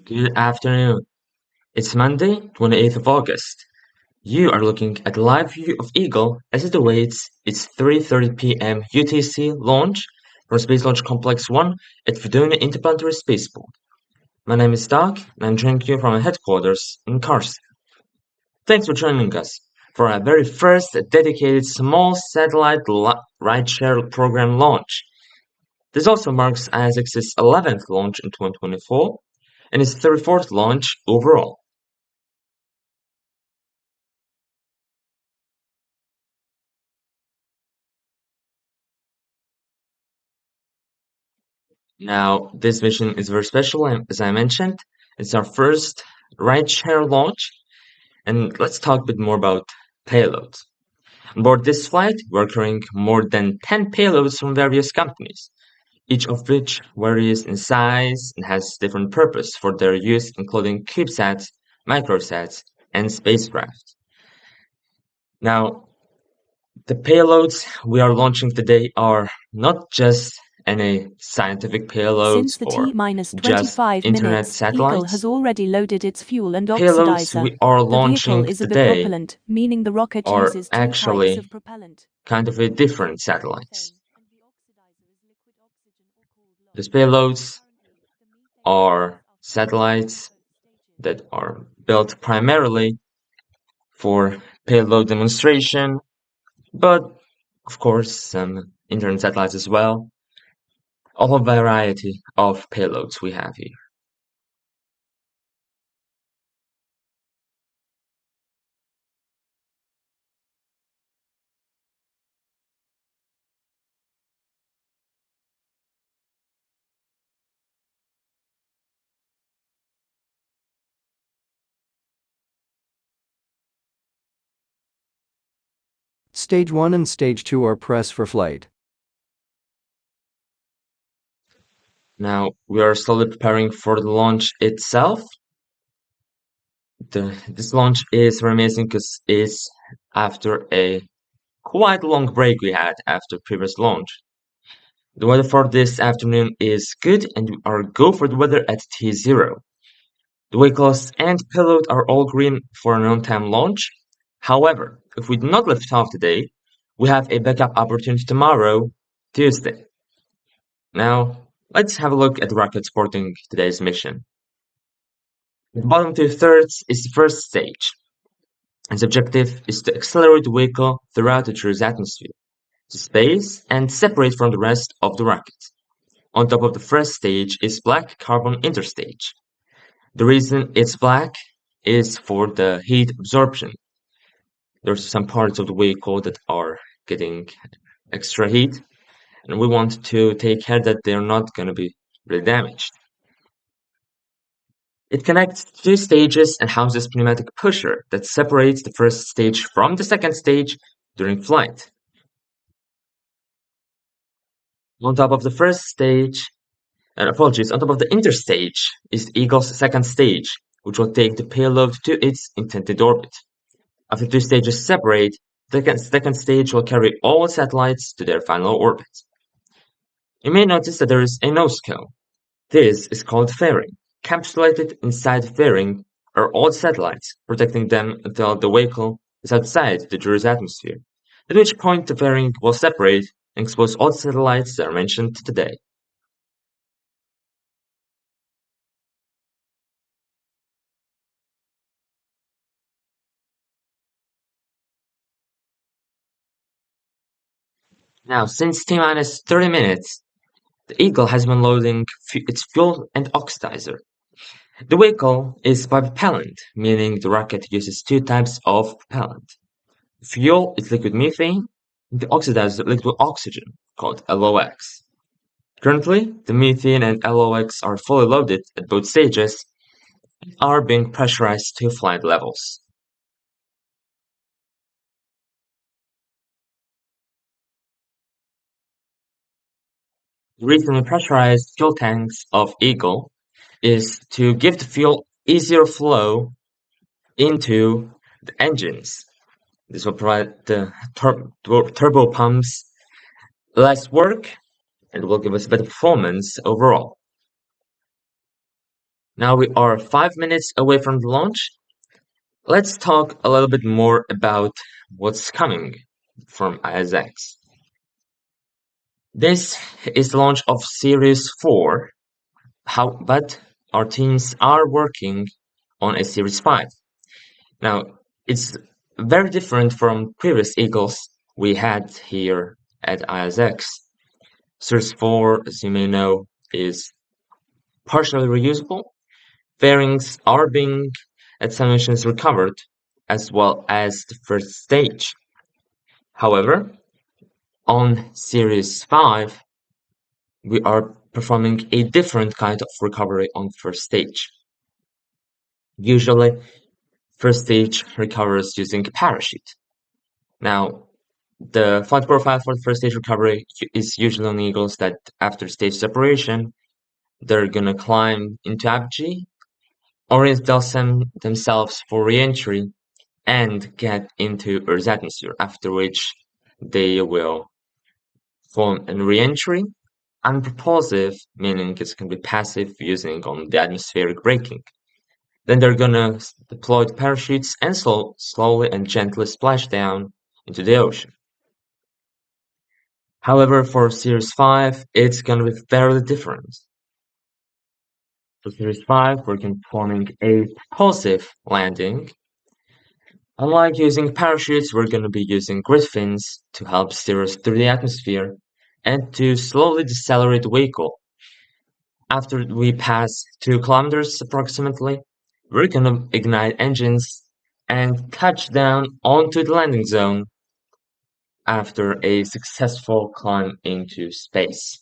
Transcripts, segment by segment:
Good afternoon. It's Monday, 28th of August. You are looking at a live view of Eagle as it awaits its 3:30 p.m. UTC launch from Space Launch Complex 1 at Freidonia Interplanetary Spaceport. My name is Doc, and I'm joining you from our headquarters in Carson. Thanks for joining us for our very first dedicated small satellite rideshare program launch. This also marks ISX's 11th launch in 2024 and its 34th launch overall. Now, this mission is very special, and as I mentioned, it's our first rideshare launch. And let's talk a bit more about payloads. On board this flight, we're carrying more than 10 payloads from various companies, each of which varies in size and has different purpose for their use, including CubeSats, microsats, and spacecraft. Now, the payloads we are launching today are not just any scientific payloads Since the or T-minus just 25 internet minutes, Eagle satellites. has already loaded its fuel and Payloads oxidizer. we are The launching vehicle is a today bipropellant, meaning the rocket are uses two types actually of propellant. kind of a different satellites. These payloads are satellites that are built primarily for payload demonstration, but of course some internet satellites as well. A whole variety of payloads we have here. Stage 1 and Stage 2 are press for flight. Now we are slowly preparing for the launch itself. This launch is very amazing because it's after a quite long break we had after previous launch. The weather for this afternoon is good and we are go for the weather at T0. The vehicles and payload are all green for an on-time launch. However, if we do not lift off today, we have a backup opportunity tomorrow, Tuesday. Now, let's have a look at the rocket supporting today's mission. The bottom two-thirds is the first stage. Its objective is to accelerate the vehicle throughout the Earth's atmosphere to space and separate from the rest of the rocket. On top of the first stage is black carbon interstage. The reason it's black is for the heat absorption. There's some parts of the vehicle that are getting extra heat, and we want to take care that they're not going to be really damaged. It connects two stages and houses pneumatic pusher that separates the first stage from the second stage during flight. On top of the first stage, on top of the interstage is Eagle's second stage, which will take the payload to its intended orbit. After two stages separate, the second stage will carry all satellites to their final orbit. You may notice that there is a nose cone. This is called fairing. Encapsulated inside fairing are all satellites, protecting them until the vehicle is outside the Earth's atmosphere, at which point the fairing will separate and expose all satellites that are mentioned today. Now, since T-minus 30 minutes, the Eagle has been loading its fuel and oxidizer. The vehicle is bipropellant, meaning the rocket uses two types of propellant. Fuel is liquid methane, and the oxidizer liquid oxygen, called LOX. Currently, the methane and LOX are fully loaded at both stages and are being pressurized to flight levels. The reason we pressurize fuel tanks of Eagle is to give the fuel easier flow into the engines. This will provide the turbo pumps less work and will give us better performance overall. Now we are 5 minutes away from the launch. Let's talk a little bit more about what's coming from ISX. This is the launch of Series 4, but our teams are working on a Series 5. Now, it's very different from previous Eagles we had here at ISX. Series 4, as you may know, is partially reusable. Fairings are being at some missions recovered, as well as the first stage. However, on Series 5, we are performing a different kind of recovery on first stage. Usually, first stage recovers using a parachute. Now, the flight profile for the first stage recovery is usually on Eagles that after stage separation, they're gonna climb into apogee, orient themselves for re-entry, and get into Earth's atmosphere, after which they will form a re-entry, unpropulsive, meaning it's gonna be passive using on the atmospheric braking. Then they're gonna deploy the parachutes and slowly and gently splash down into the ocean. However, for Series 5, it's gonna be fairly different. For Series 5, we're performing a propulsive landing. Unlike using parachutes, we're gonna be using grid fins to help steer us through the atmosphere and to slowly decelerate the vehicle. After we pass 2 kilometers approximately, we're gonna ignite engines and touch down onto the landing zone after a successful climb into space.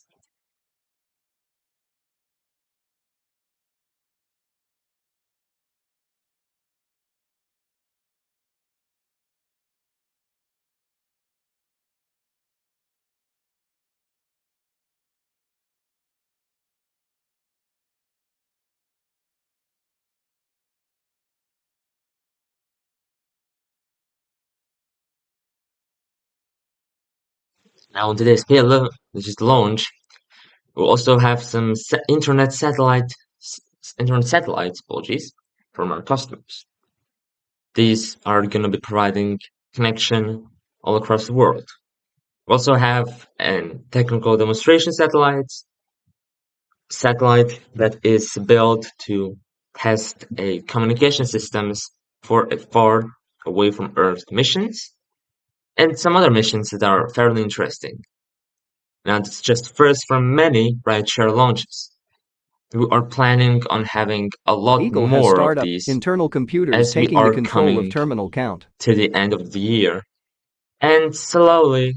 Now on today's payload, which is the launch, we'll also have some internet satellites, apologies, from our customers. These are going to be providing connection all across the world. We also have a technical demonstration satellite that is built to test a communication systems for a far away from Earth missions, and some other missions that are fairly interesting. Now, it's just first from many rideshare launches. We are planning on having a lot Eagle has more of startup. these Internal computers as we taking the are control of coming terminal count. to the end of the year and slowly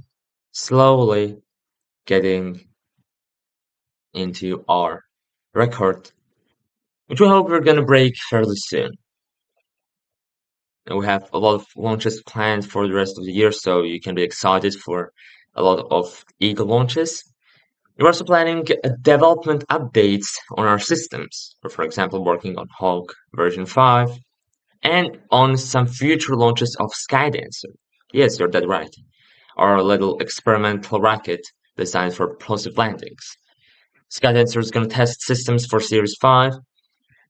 getting into our record, which we hope we're gonna break fairly soon. And we have a lot of launches planned for the rest of the year, so you can be excited for a lot of Eagle launches. We're also planning development updates on our systems. For example, working on Hawk version 5 and on some future launches of Skydancer. Yes, you're dead right. Our little experimental rocket designed for propulsive landings. Skydancer is going to test systems for Series 5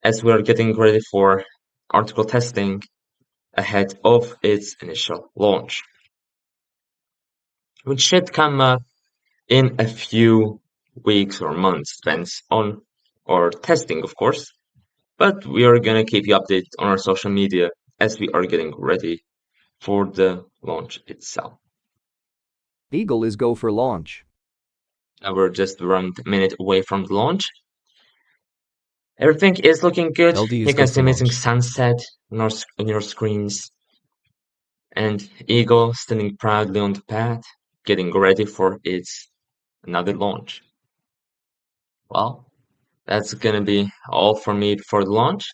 as we are getting ready for article testing ahead of its initial launch, which should come up in a few weeks or months, depends on our testing, of course. But we are gonna keep you updated on our social media as we are getting ready for the launch itself. Eagle is go for launch. Now we're just around a minute away from the launch. Everything is looking good. LD is You go can for see amazing launch. sunset on your screens. And Eagle standing proudly on the pad, getting ready for its another launch. Well, that's gonna be all for me before the launch.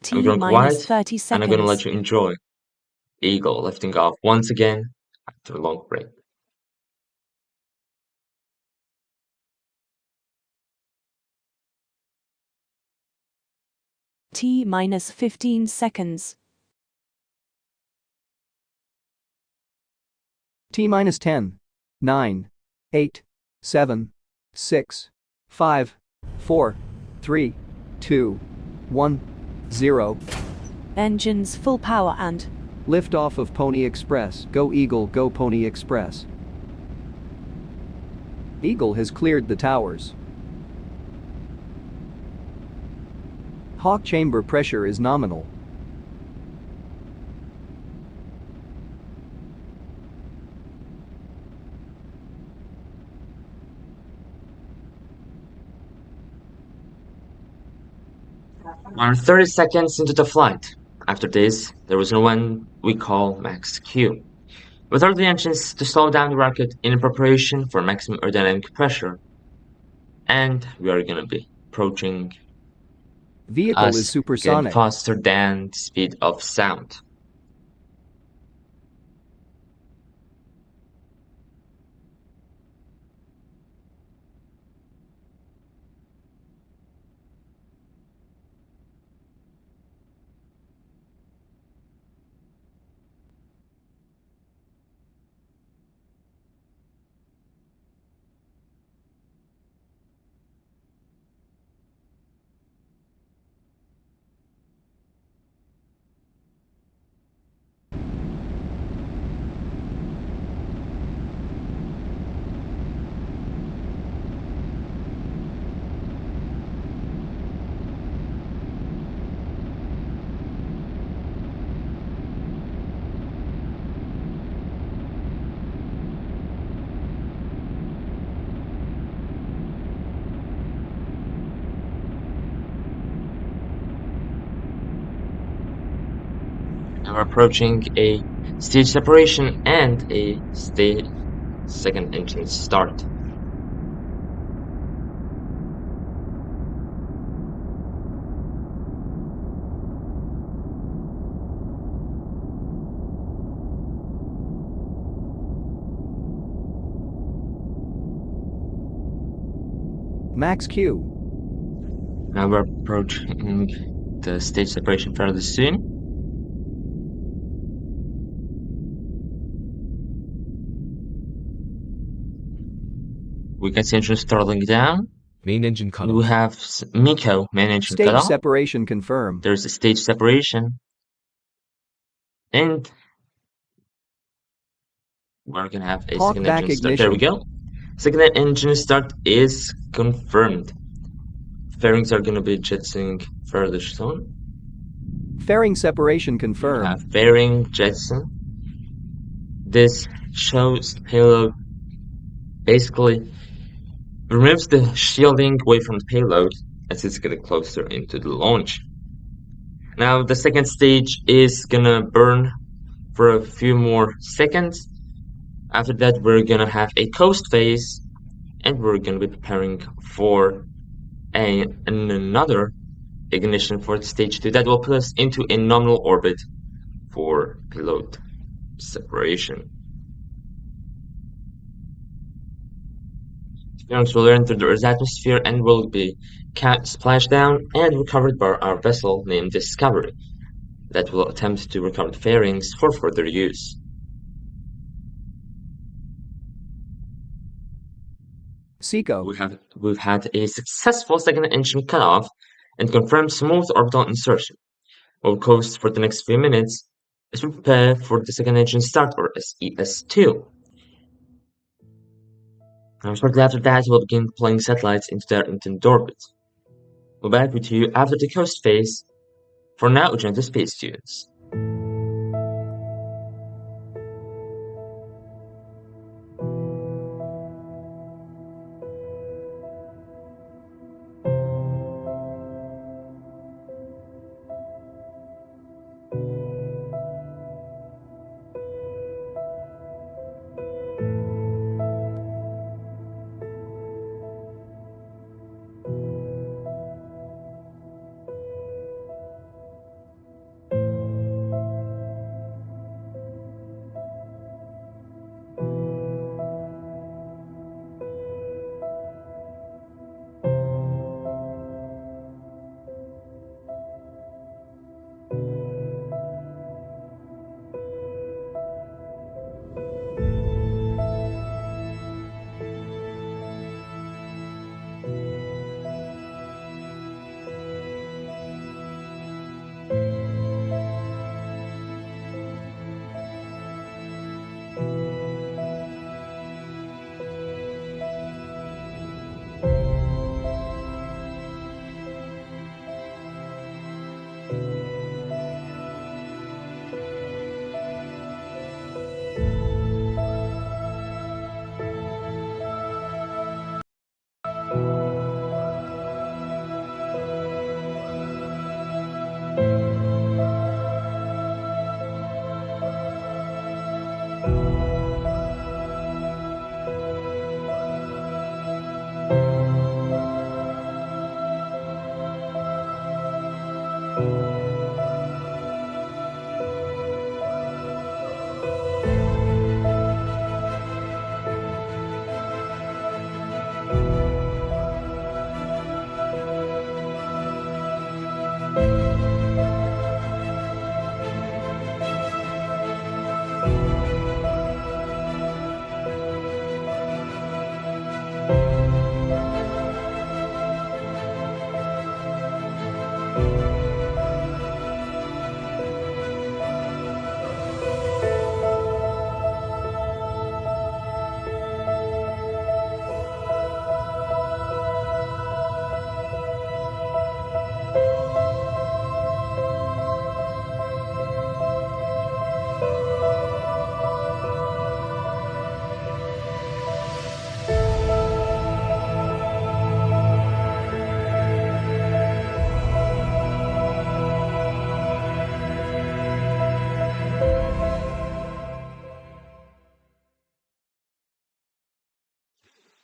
I'm T going minus quiet, 30 and I'm gonna let seconds. you enjoy Eagle lifting off once again after a long break. T minus 15 seconds. T minus 10, 9, 8, 7, 6, 5, 4, 3, 2, 1, 0. Engines full power and Liftoff of Pony Express. Go Eagle, go Pony Express. Eagle has cleared the towers. Hawk chamber pressure is nominal. We're 30 seconds into the flight. After this, there was no one we call max Q. We ordered the engines to slow down the rocket in preparation for maximum aerodynamic pressure. And we are gonna be approaching Vehicle is us getting supersonic. faster than the speed of sound. Now we're approaching a stage separation and a second engine start. Max Q. Now we're approaching the stage separation fairly soon. We can see engines throttling down. Main engine cut We off. have Miko main engine cut Stage off. separation confirmed. There's a stage separation. And we're gonna have a Hawk second back engine start. There we ignition. go. Second engine start is confirmed. Fairings are gonna be jetsoning further soon. Fairing separation We confirmed. have fairing jetson. This shows payload basically removes the shielding away from the payload as it's getting closer into the launch. Now the second stage is gonna burn for a few more seconds. After that we're gonna have a coast phase and we're gonna be preparing for another ignition for stage 2 that will put us into a nominal orbit for payload separation. Fairings will enter the Earth's atmosphere and will be splashed down and recovered by our vessel named Discovery that will attempt to recover the fairings for further use. Seco. We've had a successful second engine cutoff and confirmed smooth orbital insertion. We'll coast for the next few minutes as we prepare for the second engine start, or SES2. And shortly after that, we'll begin deploying satellites into their intended orbit. We'll be back with you after the coast phase. For now, join the space tunes.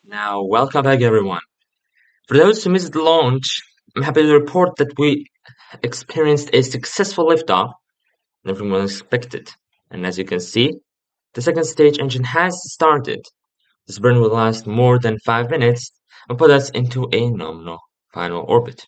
Now, welcome back, everyone. For those who missed the launch, I'm happy to report that we experienced a successful liftoff, and everything was expected. And as you can see, the second stage engine has started. This burn will last more than 5 minutes and put us into a nominal final orbit.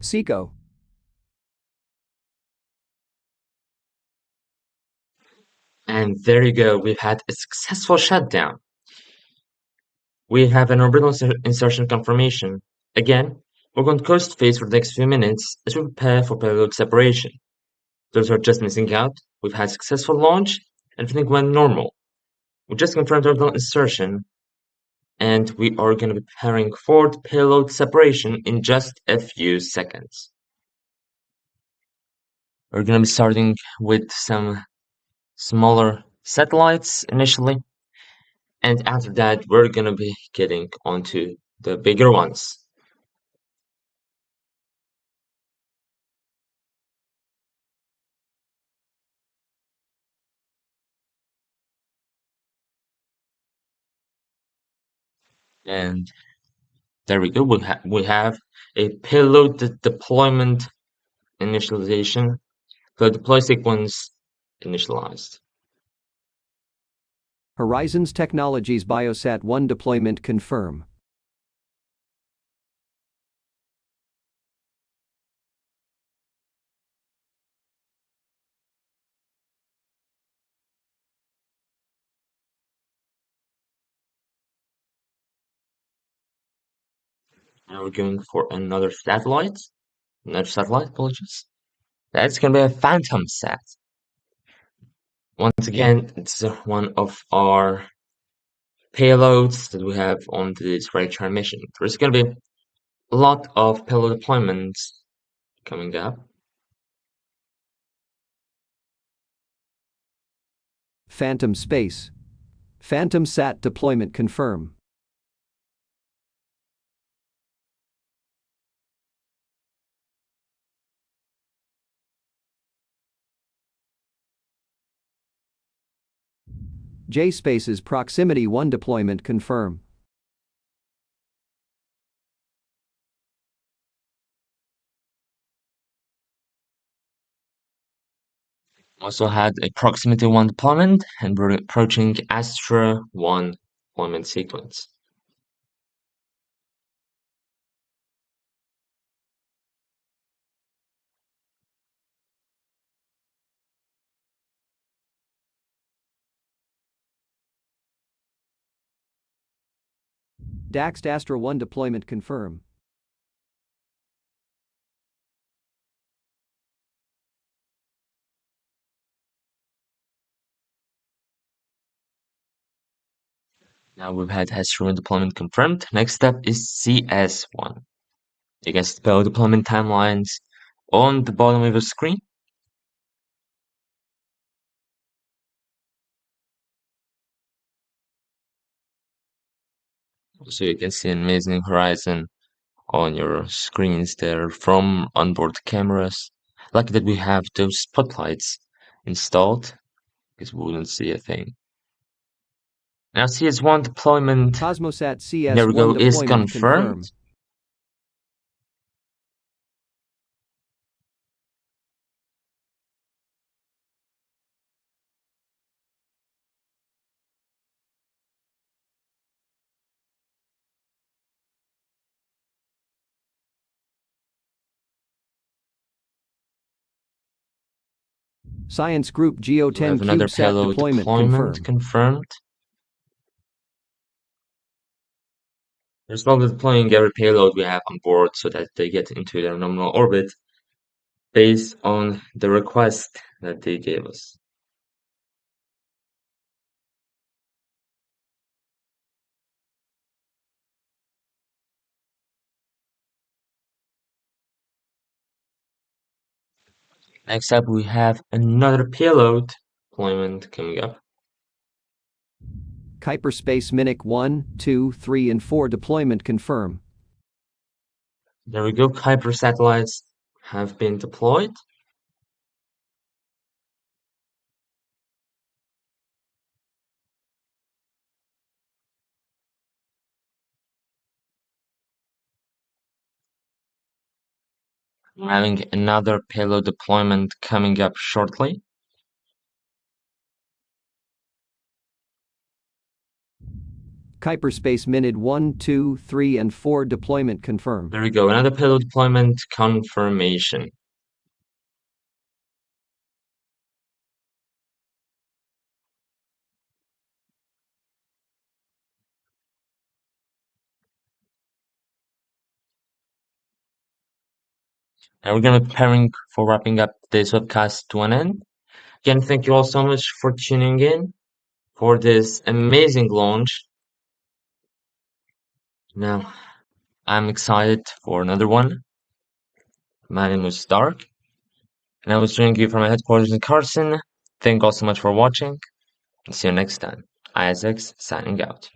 Seco. And there you go, we've had a successful shutdown. We have an orbital insertion confirmation. Again, we're going to coast phase for the next few minutes as we prepare for payload separation. Those who are just missing out, we've had successful launch and everything went normal. We just confirmed orbital insertion and we are going to be preparing for the payload separation in just a few seconds. We're going to be starting with some smaller satellites initially, and after that we're going to be getting onto the bigger ones. And there we go. We have a payload deployment initialization. The deploy sequence initialized. Horizons Technologies Biosat 1 deployment confirm. Now we're going for another satellite. Another satellite, apologies. That's gonna be a phantom sat. Once again, it's one of our payloads that we have on this rideshare mission. There's gonna be a lot of payload deployments coming up. Phantom Space. Phantom Sat deployment confirm. J-Space's Proximity 1 deployment confirm. Also had a proximity 1 deployment, and we're approaching Astra 1 deployment sequence. Daxt Astra 1 deployment confirm. Now we've had Astra 1 deployment confirmed. Next step is CS1. You can spell deployment timelines on the bottom of the screen. So you can see an amazing horizon on your screens there from onboard cameras. Lucky that we have those spotlights installed, because we wouldn't see a thing. Now CS1 deployment, Cosmosat there we go, CS1 is deployment confirmed. confirm. Science Group We have Geo10 another CubeSat payload deployment deployment confirm. confirmed. We're slowly deploying every payload we have on board so that they get into their nominal orbit based on the request that they gave us. Next up, we have another payload deployment coming up. Kuiper Space Minic 1, 2, 3, and 4 deployment confirm. There we go, Kuiper satellites have been deployed. We're having another payload deployment coming up shortly. Kuiper Space Minid 1, 2, 3, and 4 deployment confirm. There we go, another payload deployment confirmation. And we're gonna be preparing for wrapping up this webcast to an end. Again, thank you all so much for tuning in for this amazing launch. Now, I'm excited for another one. My name is Dark, and I was joining you from my headquarters in Carson. Thank you all so much for watching, and see you next time. ISX signing out.